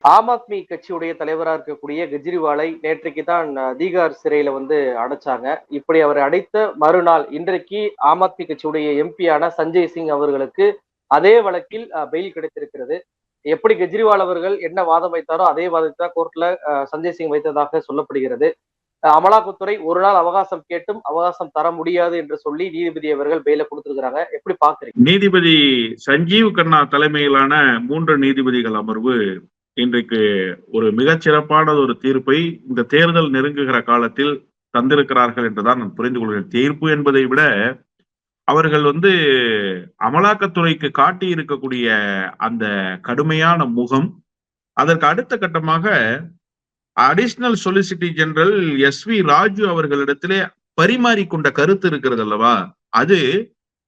ஆம் ஆத்மி கட்சியுடைய தலைவரா இருக்கக்கூடிய கெஜ்ரிவாலை நேற்றைக்கு தான் தீகார் சிறையில வந்து அடைச்சாங்க. இப்படி அவரை அடைத்த மறுநாள் இன்றைக்கு ஆம் ஆத்மி கட்சியுடைய எம்பியான சஞ்சய் சிங் அவர்களுக்கு அதே வழக்கில் பெயில் கிடைத்திருக்கிறது. எப்படி கெஜ்ரிவால் அவர்கள் என்ன வாதம் வைத்தாரோ அதே வாதத்தை தான் கோர்ட்ல சஞ்சய் சிங் வைத்ததாக சொல்லப்படுகிறது. அமலாக்கத்துறை ஒரு நாள் அவகாசம் கேட்டும் அவகாசம் தர முடியாது என்று சொல்லி நீதிபதி அவர்கள் பெயில கொடுத்திருக்கிறாங்க. எப்படி பாக்குறீங்க? நீதிபதி சஞ்சீவ் கண்ணா தலைமையிலான 3 நீதிபதிகள் அமர்வு இன்றைக்கு ஒரு மிகச்சிறப்பான ஒரு தீர்ப்பை இந்த தேர்தல் நெருங்குகிற காலத்தில் தந்திருக்கிறார்கள் என்றுதான் நான் புரிந்து கொள்கிறேன். தீர்ப்பு என்பதை விட அவர்கள் அமலாக்கத்துறைக்கு காட்டி இருக்கக்கூடிய அந்த கடுமையான முகம், அதற்கு அடுத்த கட்டமாக additional solicitor general SV. Raju அவர்களிடத்திலே பரிமாறிக்கொண்ட கருத்து இருக்கிறது அல்லவா, அது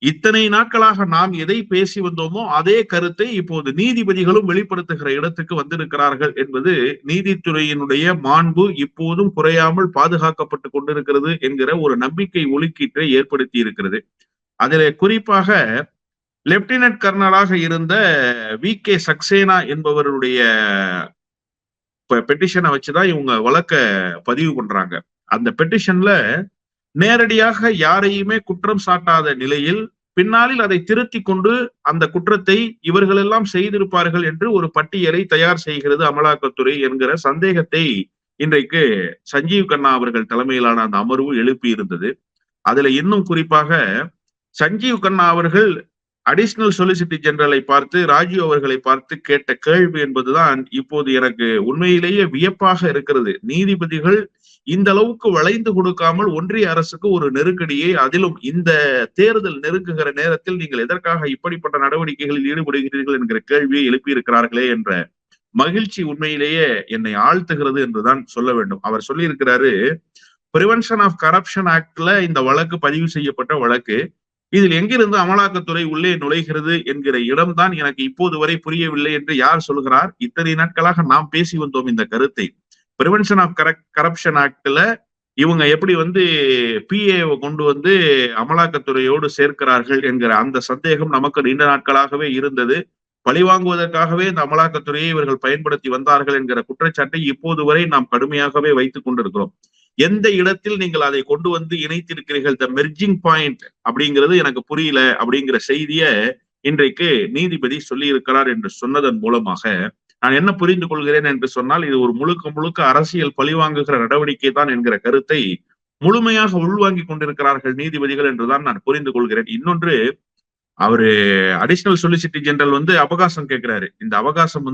இத்தனை நாட்களாக நாம் எதை பேசி வந்தோமோ அதே கருத்தை இப்போது நீதிபதிகளும் வெளிப்படுத்துகிற இடத்துக்கு வந்திருக்கிறார்கள் என்பது நீதித்துறையினுடைய மாண்பு இப்போதும் குறையாமல் பாதுகாக்கப்பட்டு கொண்டிருக்கிறது என்கிற ஒரு நம்பிக்கை ஒலிக்கீற்றை ஏற்படுத்தி இருக்கிறது. அதிலே குறிப்பாக லெப்டினன்ட் கர்னலாக இருந்த வி.கே. சக்சேனா என்பவருடைய பெட்டிஷனை வச்சுதான் இவங்க வழக்க பதிவு பண்றாங்க. அந்த பெட்டிஷன்ல நேரடியாக யாரையுமே குற்றம் சாட்டாத நிலையில் பின்னாளில் அதை திருத்தி கொண்டு அந்த குற்றத்தை இவர்கள் எல்லாம் செய்திருப்பார்கள் என்று ஒரு பட்டியலை தயார் செய்கிறது அமலாக்கத்துறை என்கிற சந்தேகத்தை இன்றைக்கு சஞ்சீவ் கண்ணா அவர்கள் தலைமையிலான அந்த அமர்வு எழுப்பி இருந்தது. அதுல இன்னும் குறிப்பாக சஞ்சீவ் கண்ணா அவர்கள் அடிஷனல் சொலிசிட்டர் ஜெனரலை பார்த்து, ராஜீவ் அவர்களை பார்த்து கேட்ட கேள்வி என்பதுதான் இப்போது எனக்கு உண்மையிலேயே வியப்பாக இருக்கிறது. நீதிபதிகள் இந்த அளவுக்கு வளைந்து கொடுக்காமல் ஒன்றிய அரசுக்கு ஒரு நெருக்கடியை, அதிலும் இந்த தேர்தல் நெருங்குகிற நேரத்தில் நீங்கள் எதற்காக இப்படிப்பட்ட நடவடிக்கைகளில் ஈடுபடுகிறீர்கள் என்கிற கேள்வியை எழுப்பியிருக்கிறார்களே என்ற மகிழ்ச்சி உண்மையிலேயே என்னை ஆழ்த்துகிறது என்றுதான் சொல்ல வேண்டும். அவர் சொல்லியிருக்கிறாரு, பிரிவென்ஷன் ஆஃப் கரப்ஷன் ஆக்ட்ல இந்த வழக்கு பதிவு செய்யப்பட்ட வழக்கு, இதில் எங்கிருந்து அமலாக்கத்துறை உள்ளே நுழைகிறது என்கிற இடம்தான் எனக்கு இப்போது வரை புரியவில்லை என்று யார் சொல்கிறார்? இத்தனை நாட்களாக நாம் பேசி வந்தோம் இந்த கருத்தை. பிரிவென்ஷன் ஆஃப் கரப்ஷன் ஆக்ட்ல இவங்க எப்படி பிஏவை கொண்டு அமலாக்கத்துறையோடு சேர்க்கிறார்கள் என்கிற அந்த சந்தேகம் நமக்கு நீண்ட நாட்களாகவே இருந்தது. பழிவாங்குவதற்காகவே இந்த அமலாக்கத்துறையை இவர்கள் பயன்படுத்தி வந்தார்கள் என்கிற குற்றச்சாட்டை இப்போது வரை நாம் கடுமையாகவே வைத்துக் கொண்டிருக்கிறோம். எந்த இடத்தில் நீங்கள் அதை கொண்டு இணைத்திருக்கிறீர்கள், த மெர்ஜிங் பாயிண்ட் அப்படிங்கிறது எனக்கு புரியல அப்படிங்கிற செய்திய இன்றைக்கு நீதிபதி சொல்லி இருக்கிறார் என்று சொன்னதன் மூலமாக நான் என்ன புரிந்து கொள்கிறேன் என்று சொன்னால், இது ஒரு முழுக்க அரசியல் பழிவாங்குகிற நடவடிக்கை தான் என்கிற கருத்தை முழுமையாக உள்வாங்கி கொண்டிருக்கிறார்கள் நீதிபதிகள் என்றுதான் நான் புரிந்து கொள்கிறேன். இன்னொன்று, அவரு அடிஷனல் சொலிசிட்டர் ஜெனரல் அவகாசம் கேட்கிறாரு. இந்த அவகாசம்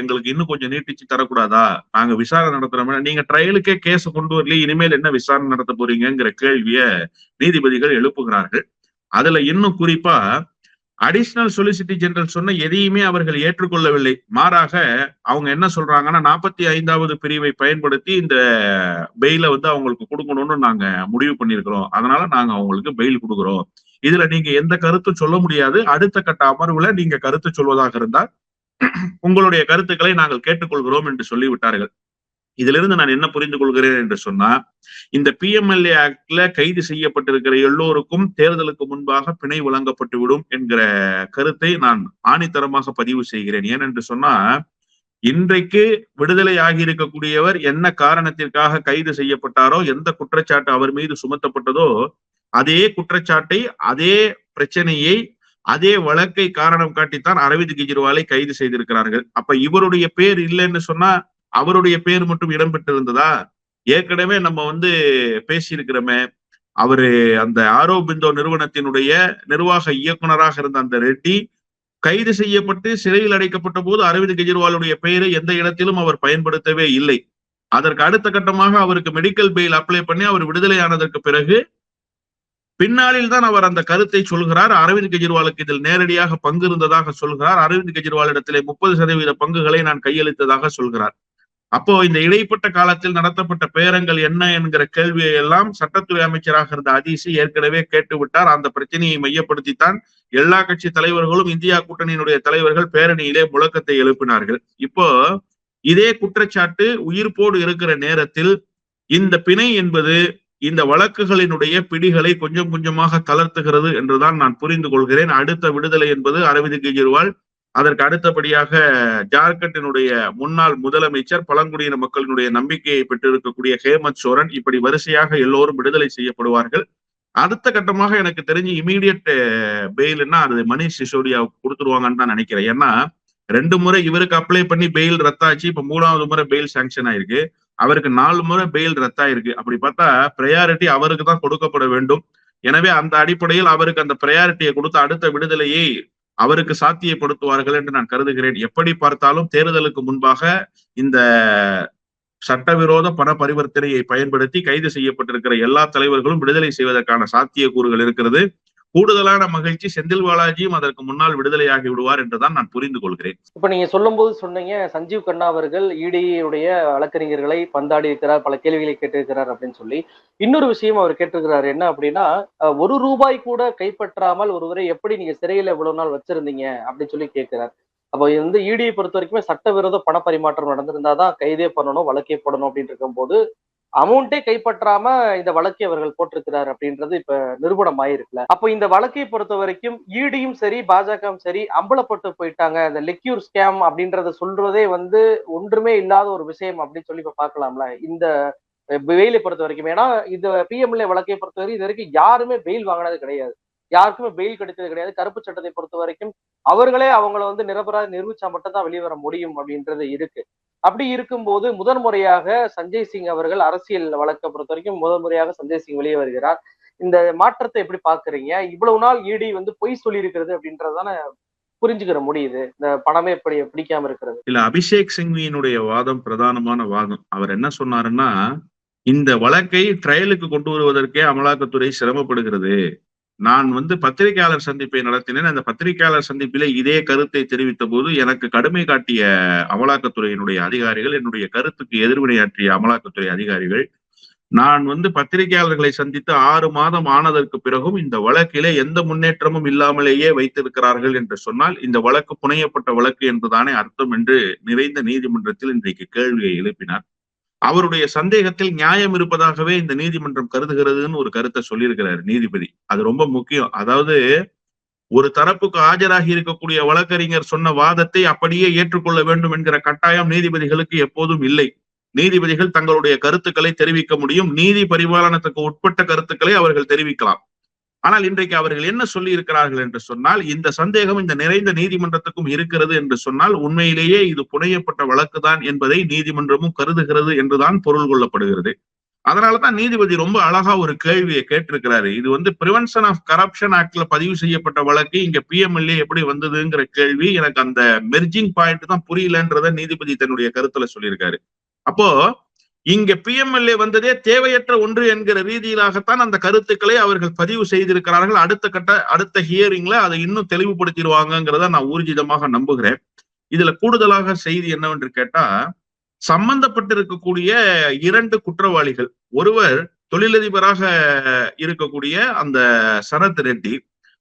எங்களுக்கு இன்னும் கொஞ்சம் நீட்டிச்சு தரக்கூடாதா, நாங்க விசாரணை நடத்துறோம், நீங்க ட்ரையலுக்கே கேஸ் கொண்டு வரல, இனிமேல் என்ன விசாரணை நடத்த போறீங்கிற கேள்விய நீதிபதிகள் எழுப்புகிறார்கள். அதுல இன்னும் குறிப்பா அடிஷனல் சொலிசிட்டர் ஜெனரல் சொன்ன எதையுமே அவர்கள் ஏற்றுக்கொள்ளவில்லை. மாறாக அவங்க என்ன சொல்றாங்கன்னா, 45வது பிரிவை பயன்படுத்தி இந்த பெயில அவங்களுக்கு கொடுக்கணும்னு நாங்க முடிவு பண்ணிருக்கிறோம், அதனால நாங்க அவங்களுக்கு பெயில் கொடுக்குறோம், இதுல நீங்க எந்த கருத்தும் சொல்ல முடியாது, அடுத்த கட்ட அமர்வுல நீங்க கருத்து சொல்வதாக இருந்தால் உங்களுடைய கருத்துக்களை நாங்கள் கேட்டுக்கொள்கிறோம் என்று சொல்லிவிட்டார்கள். இதுல இருந்து நான் என்ன புரிந்து கொள்கிறேன் என்று சொன்னா, இந்த PMLA ஆக்ட்ல கைது செய்யப்பட்டிருக்கிற எல்லோருக்கும் தேர்தலுக்கு முன்பாக பிணை வழங்கப்பட்டு விடும் என்கிற கருத்தை நான் ஆணித்தரமாக பதிவு செய்கிறேன். ஏனென்று சொன்னா, இன்றைக்கு விடுதலை ஆகியிருக்கக்கூடியவர் என்ன காரணத்திற்காக கைது செய்யப்பட்டாரோ, எந்த குற்றச்சாட்டு அவர் மீது சுமத்தப்பட்டதோ, அதே குற்றச்சாட்டை, அதே பிரச்சனையை, அதே வழக்கை காரணம் காட்டித்தான் அரவிந்த் கெஜ்ரிவாலை கைது செய்திருக்கிறார்கள். அப்ப இவருடைய பேர் இல்லைன்னு சொன்னா அவருடைய பேர் மட்டும் இடம்பெற்றிருந்ததா? ஏற்கனவே நம்ம பேசியிருக்கிறோமே, அவரு அந்த ஆரோபிந்தோ நிறுவனத்தினுடைய நிர்வாக இயக்குனராக இருந்த அந்த ரெட்டி கைது செய்யப்பட்டு சிறையில் அடைக்கப்பட்ட போது அரவிந்த் கெஜ்ரிவாலுடைய பெயரை எந்த இடத்திலும் அவர் பயன்படுத்தவே இல்லை. அதற்கு அடுத்த கட்டமாக அவருக்கு மெடிக்கல் பெயில் அப்ளை பண்ணி அவர் விடுதலை ஆனதற்கு பிறகு பின்னாளில் தான் அவர் அந்த கருத்தை சொல்கிறார். அரவிந்த் கெஜ்ரிவாலுக்கு இதில் நேரடியாக பங்கு இருந்ததாக சொல்கிறார். அரவிந்த் கெஜ்ரிவால் இடத்திலே 30% பங்குகளை நான் கையளித்ததாக சொல்கிறார். அப்போ இந்த இடைப்பட்ட காலத்தில் நடத்தப்பட்ட பேரங்கள் என்ன என்கிற கேள்வியை எல்லாம் சட்டத்துறை அமைச்சராக இருந்த அதிசி ஏற்கனவே கேட்டுவிட்டார். அந்த பிரச்சனையை மையப்படுத்தித்தான் எல்லா கட்சி தலைவர்களும், இந்தியா கூட்டணியினுடைய தலைவர்கள் பேரணியிலே முழக்கத்தை எழுப்பினார்கள். இப்போ இதே குற்றச்சாட்டு உயிர்ப்போடு இருக்கிற நேரத்தில் இந்த பிணை என்பது இந்த வழக்குகளினுடைய பிடிகளை கொஞ்சம் கொஞ்சமாக தளர்த்துகிறது என்றுதான் நான் புரிந்து கொள்கிறேன். அடுத்த விடுதலை என்பது அரவிந்த் கெஜ்ரிவால் அதற்கு அடுத்தபடியாக ஜார்க்கண்டினுடைய முன்னாள் முதலமைச்சர், பழங்குடியின மக்களினுடைய நம்பிக்கையை பெற்றிருக்கக்கூடிய ஹேமந்த் சோரன், இப்படி வரிசையாக எல்லோரும் விடுதலை செய்யப்படுவார்கள். அடுத்த கட்டமாக எனக்கு தெரிஞ்சு இமீடியட் பெயில்னா அது மணிஷ் சிசோடியாவுக்கு கொடுத்துருவாங்கன்னு தான் நினைக்கிறேன். ஏன்னா 2 முறை இவருக்கு அப்ளை பண்ணி பெயில் ரத்தாச்சு, இப்ப 3வது முறை பெயில் சாங்ஷன் ஆயிருக்கு. அவருக்கு 4 முறை பெயில் ரத்தாயிருக்கு. அப்படி பார்த்தா பிரையாரிட்டி அவருக்கு தான் கொடுக்கப்பட வேண்டும். எனவே அந்த அடிப்படையில் அவருக்கு அந்த பிரையாரிட்டியை கொடுத்து அடுத்த விடுதலையை அவருக்கு சாத்தியப்படுத்துவார்கள் என்று நான் கருதுகிறேன். எப்படி பார்த்தாலும் தேர்தலுக்கு முன்பாக இந்த சட்டவிரோத பண பரிவர்த்தனையை பயன்படுத்தி கைது செய்யப்பட்டிருக்கிற எல்லா தலைவர்களும் விடுதலை செய்வதற்கான சாத்தியக்கூறுகள் இருக்கிறது. கூடுதலான மகிழ்ச்சி செந்தில் பாலாஜியும் அதற்கு முன்னால் விடுதலையாகி விடுவார் என்றுதான் நான் புரிந்து கொள்கிறேன். இப்ப நீங்க சொல்லும் போது சொன்னீங்க சஞ்சீவ் கண்ணா அவர்கள் இடியுடைய வழக்கறிஞர்களை பந்தாடி இருக்கிறார், பல கேள்விகளை கேட்டிருக்கிறார் அப்படின்னு சொல்லி. இன்னொரு விஷயம் அவர் கேட்டிருக்கிறார் என்ன அப்படின்னா, 1 ரூபாய் கூட கைப்பற்றாமல் ஒருவரை எப்படி நீங்க சிறையில இவ்வளவு நாள் வச்சிருந்தீங்க அப்படின்னு சொல்லி கேட்கிறார். அப்போ வந்து இடியை பொறுத்த வரைக்குமே சட்டவிரோத பண பரிமாற்றம் நடந்திருந்தாதான் கைதே பண்ணணும், வழக்கே போடணும் அப்படின்னு இருக்கும்போது அமௌண்டே கைப்பற்றாம இந்த வழக்கை அவர்கள் போட்டிருக்கிறார் அப்படின்றது இப்ப நிரூபணம் ஆயிருக்குல்ல. அப்போ இந்த வழக்கை பொறுத்த வரைக்கும் ஈடியும் சரி பாஜகவும் சரி அம்பலப்பட்டு போயிட்டாங்க. இந்த லிக்யூர் ஸ்கேம் அப்படின்றத சொல்றதே வந்து ஒன்றுமே இல்லாத ஒரு விஷயம் அப்படின்னு சொல்லி இப்ப பாக்கலாம்ல இந்த பெயிலை பொறுத்த வரைக்கும். ஏன்னா இந்த பிஎம்எல்ஏ வழக்கை பொறுத்தவரை இது வரைக்கும் யாருமே பெயில் வாங்கினது கிடையாது, யாருக்குமே பெயில் கிடைத்தது கிடையாது. கருப்பு சட்டத்தை பொறுத்த வரைக்கும் அவர்களே அவங்கள வந்து நிரபராதி நிரூபிச்சா மட்டும் தான் வெளியே வர முடியும் அப்படின்றது இருக்கு. அப்படி இருக்கும்போது முதன் முறையாக சஞ்சய் சிங் அவர்கள் அரசியல் வழக்கை பொறுத்த வரைக்கும் முதல் முறையாக சஞ்சய் சிங் வெளியே வருகிறார். இந்த மாற்றத்தை எப்படி பாக்குறீங்க? இவ்வளவு நாள் இடி வந்து பொய் சொல்லி இருக்கிறது அப்படின்றதான புரிஞ்சுக்கிற முடியுது, இந்த பணமே எப்படி பிடிக்காம இருக்கிறது. இல்ல, அபிஷேக் சிங்வியினுடைய வாதம் பிரதானமான வாதம். அவர் என்ன சொன்னாருன்னா, இந்த வழக்கை ட்ரையலுக்கு கொண்டு வருவதற்கே அமலாக்கத்துறை சிரமப்படுகிறது. நான் வந்து பத்திரிகையாளர் சந்திப்பை நடத்தினேன். அந்த பத்திரிகையாளர் சந்திப்பிலே இதே கருத்தை தெரிவித்த போது எனக்கு கடுமை காட்டிய அமலாக்கத்துறையினுடைய அதிகாரிகள், என்னுடைய கருத்துக்கு எதிர்வினையாற்றிய அமலாக்கத்துறை அதிகாரிகள், நான் வந்து பத்திரிகையாளர்களை சந்தித்து 6 மாதம் ஆனதற்கு பிறகும் இந்த வழக்கிலே எந்த முன்னேற்றமும் இல்லாமலேயே வைத்திருக்கிறார்கள் என்று சொன்னால் இந்த வழக்கு புனையப்பட்ட வழக்கு என்றுதானே அர்த்தம் என்று நிறைந்த நீதிமன்றத்தில் இன்றைக்கு கேள்வியை எழுப்பினார். அவருடைய சந்தேகத்தில் நியாயம் இருப்பதாகவே இந்த நீதிமன்றம் கருதுகிறதுன்னு ஒரு கருத்தை சொல்லியிருக்கிறார் நீதிபதி. அது ரொம்ப முக்கியம். அதாவது ஒரு தரப்புக்கு ஆஜராகி இருக்கக்கூடிய வழக்கறிஞர் சொன்ன வாதத்தை அப்படியே ஏற்றுக்கொள்ள வேண்டும் என்கிற கட்டாயம் நீதிபதிகளுக்கு எப்போதும் இல்லை. நீதிபதிகள் தங்களுடைய கருத்துக்களை தெரிவிக்க முடியும். நீதி பரிபாலனத்துக்கு உட்பட்ட கருத்துக்களை அவர்கள் தெரிவிக்கலாம். ஆனால் இன்றைக்கு அவர்கள் என்ன சொல்லி இருக்கிறார்கள் என்று சொன்னால், இந்த சந்தேகம் இந்த நிறைந்த நீதிமன்றத்துக்கும் இருக்கிறது என்று சொன்னால் உண்மையிலேயே இது புனையப்பட்ட வழக்குதான் என்பதை நீதிமன்றமும் கருதுகிறது என்றுதான் பொருள் கொள்ளப்படுகிறது. அதனாலதான் நீதிபதி ரொம்ப அழகா ஒரு கேள்வியை கேட்டிருக்கிறாரு. இது வந்து பிரிவென்ஷன் ஆஃப் கரப்ஷன் ஆக்ட்ல பதிவு செய்யப்பட்ட வழக்கு இங்க பிஎம்எல்ஏ எப்படி வந்ததுங்கிற கேள்வி எனக்கு அந்த மெர்ஜிங் பாயிண்ட் தான் புரியலன்றத நீதிபதி தன்னுடைய கருத்துல சொல்லியிருக்காரு. அப்போ இங்க பிஎம்எல்ஏ வந்ததே தேவையற்ற ஒன்று என்கிற ரீதியிலாகத்தான் அந்த கருத்துக்களை அவர்கள் பதிவு செய்திருக்கிறார்கள். அடுத்த ஹியரிங்ல அதை இன்னும் தெளிவுபடுத்திடுவாங்கிறத நான் ஊர்ஜிதமாக நம்புகிறேன். இதுல கூடுதலாக செய்தி என்னவென்று கேட்டா, சம்பந்தப்பட்டிருக்கக்கூடிய 2 குற்றவாளிகள், ஒருவர் தொழிலதிபராக இருக்கக்கூடிய அந்த சரத் ரெட்டி,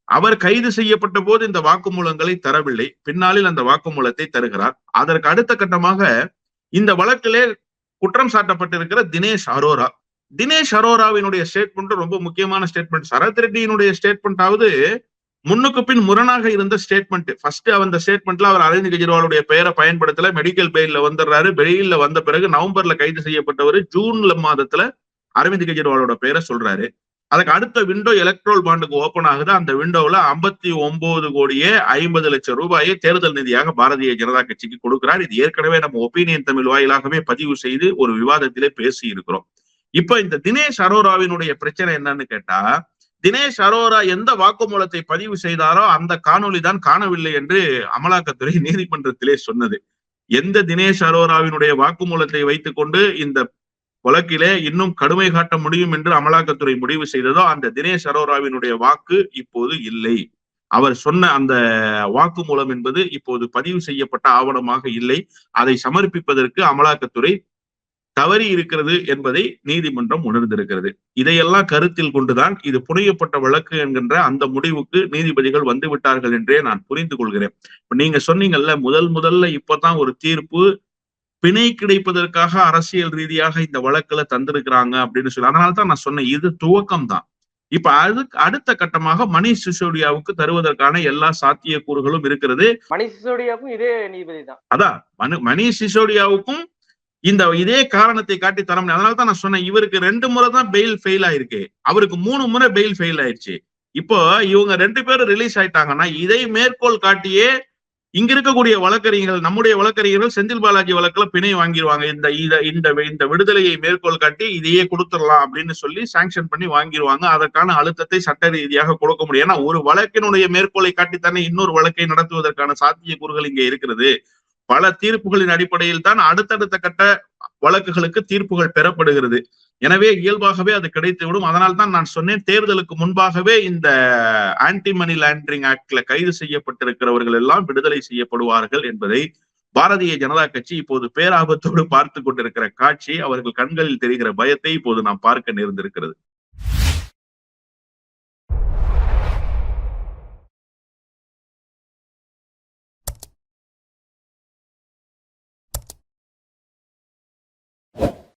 அவர் கைது செய்யப்பட்ட போது இந்த வாக்குமூலங்களை தரவில்லை, பின்னாளில் அந்த வாக்குமூலத்தை தருகிறார். அதற்கு அடுத்த கட்டமாக இந்த வழக்கிலே குற்றம் சாட்டப்பட்டிருக்கிற தினேஷ் அரோராவினுடைய ஸ்டேட்மெண்ட் ரொம்ப முக்கியமான ஸ்டேட்மெண்ட். சரத் ரெட்டியினுடைய ஸ்டேட்மெண்டாவது முன்னுக்கு பின் முரணாக இருந்த ஸ்டேட்மெண்ட். ஃபர்ஸ்ட் அந்த ஸ்டேட்மெண்ட்ல அவர் அரவிந்த் கெஜ்ரிவாலுடைய பெயரை பயன்படுத்தல, மெடிக்கல் பெயில்ல வந்துடுறாரு. பெயில்ல வந்த பிறகு நவம்பர்ல கைது செய்யப்பட்டவர் ஜூன்ல மாதத்துல அரவிந்த் கெஜ்ரிவாலோட பெயரை சொல்றாரு. அதுக்கு அடுத்த விண்டோ எலக்ட்ரோல் பாண்டுக்கு ஓபன் ஆகுது. அந்த விண்டோல 59 கோடியே 50 லட்சம் ரூபாயை தேர்தல் நிதியாக பாரதிய ஜனதா கட்சிக்கு கொடுக்கிறார். இது ஏற்கனவே நம்ம ஒப்பீனியன் தமிழ் வாயிலாகவே பதிவு செய்து ஒரு விவாதத்திலே பேசி இருக்கிறோம். இப்ப இந்த தினேஷ் அரோராவினுடைய பிரச்சனை என்னன்னு கேட்டா, தினேஷ் அரோரா எந்த வாக்குமூலத்தை பதிவு செய்தாரோ அந்த காணொலி தான் காணவில்லை என்று அமலாக்கத்துறை நீதிமன்றத்திலே சொன்னது. எந்த தினேஷ் அரோராவினுடைய வாக்குமூலத்தை வைத்துக் கொண்டு இந்த வழக்கிலே இன்னும் கடுமை காட்ட முடியும் என்று அமலாக்கத்துறை முடிவு செய்ததோ அந்த தினேஷ் அரோராவினுடைய வாக்கு இப்போது இல்லை. அவர் சொன்ன அந்த வாக்குமூலம் என்பது இப்போது பதிவு செய்யப்பட்ட ஆவணமாக இல்லை. அதை சமர்ப்பிப்பதற்கு அமலாக்கத்துறை தவறி இருக்கிறது என்பதை நீதிமன்றம் உணர்ந்திருக்கிறது. இதையெல்லாம் கருத்தில் கொண்டுதான் இது புனையப்பட்ட வழக்கு என்கின்ற அந்த முடிவுக்கு நீதிபதிகள் வந்து விட்டார்கள் என்றே நான் புரிந்து கொள்கிறேன். இப்ப நீங்க சொன்னீங்கல்ல, முதல்ல இப்பதான் ஒரு தீர்ப்பு பிணை கிடைப்பதற்காக அரசியல் ரீதியாக இந்த வழக்குல தந்திருக்கிறாங்க அப்படின்னு சொல்லி. அதனால்தான் நான் சொன்னேன், இது துவக்கம் தான். இப்ப அதுக்கு அடுத்த கட்டமாக மணீஷ் சிசோடியாவுக்கு தருவதற்கான எல்லா சாத்தியக்கூறுகளும் இருக்கிறது. மணீஷ் சிசோடியாவுக்கும் இதே நீதிபதி தான். அதான் மணீஷ் சிசோடியாவுக்கும் இதே காரணத்தை காட்டி தர முடியும். அதனாலதான் நான் சொன்னேன், இவருக்கு 2 முறை தான் பெயில் ஃபெயில் ஆயிருக்கு, அவருக்கு 3 முறை பெயில் ஃபெயில் ஆயிடுச்சு. இப்போ இவங்க 2 பேரும் ரிலீஸ் ஆயிட்டாங்கன்னா இதை மேற்கோள் காட்டியே இங்க இருக்கக்கூடிய வழக்கறிஞர்கள், நம்முடைய வழக்கறிஞர்கள் செந்தில் பாலாஜி வழக்குல பிணை வாங்கிடுவாங்க. இந்த விடுதலையை மேற்கோள் காட்டி இதையே கொடுத்துடலாம் அப்படின்னு சொல்லி சாங்ஷன் பண்ணி வாங்கிடுவாங்க. அதற்கான அழுத்தத்தை சட்ட ரீதியாக கொடுக்க முடியும். ஏன்னா ஒரு வழக்கினுடைய மேற்கோளை காட்டித்தானே இன்னொரு வழக்கை நடத்துவதற்கான சாத்தியக்கூறுகள் இங்கே இருக்கிறது. பல தீர்ப்புகளின் அடிப்படையில் தான் அடுத்தடுத்த கட்ட வழக்குகளுக்கு தீர்ப்புகள் பெறப்படுகிறது. எனவே இயல்பாகவே அது கிடைத்துவிடும். அதனால் தான் நான் சொன்னேன், தேர்தலுக்கு முன்பாகவே இந்த ஆன்டி மணி லாண்டரிங் ஆக்ட்ல கைது செய்யப்பட்டிருக்கிறவர்கள் எல்லாம் விடுதலை செய்யப்படுவார்கள் என்பதை பாரதிய ஜனதா கட்சி இப்போது பேராபத்தோடு பார்த்து கொண்டிருக்கிற காட்சி, அவர்கள் கண்களில் தெரிகிற பயத்தை இப்போது நாம் பார்க்க நேர்ந்திருக்கிறது.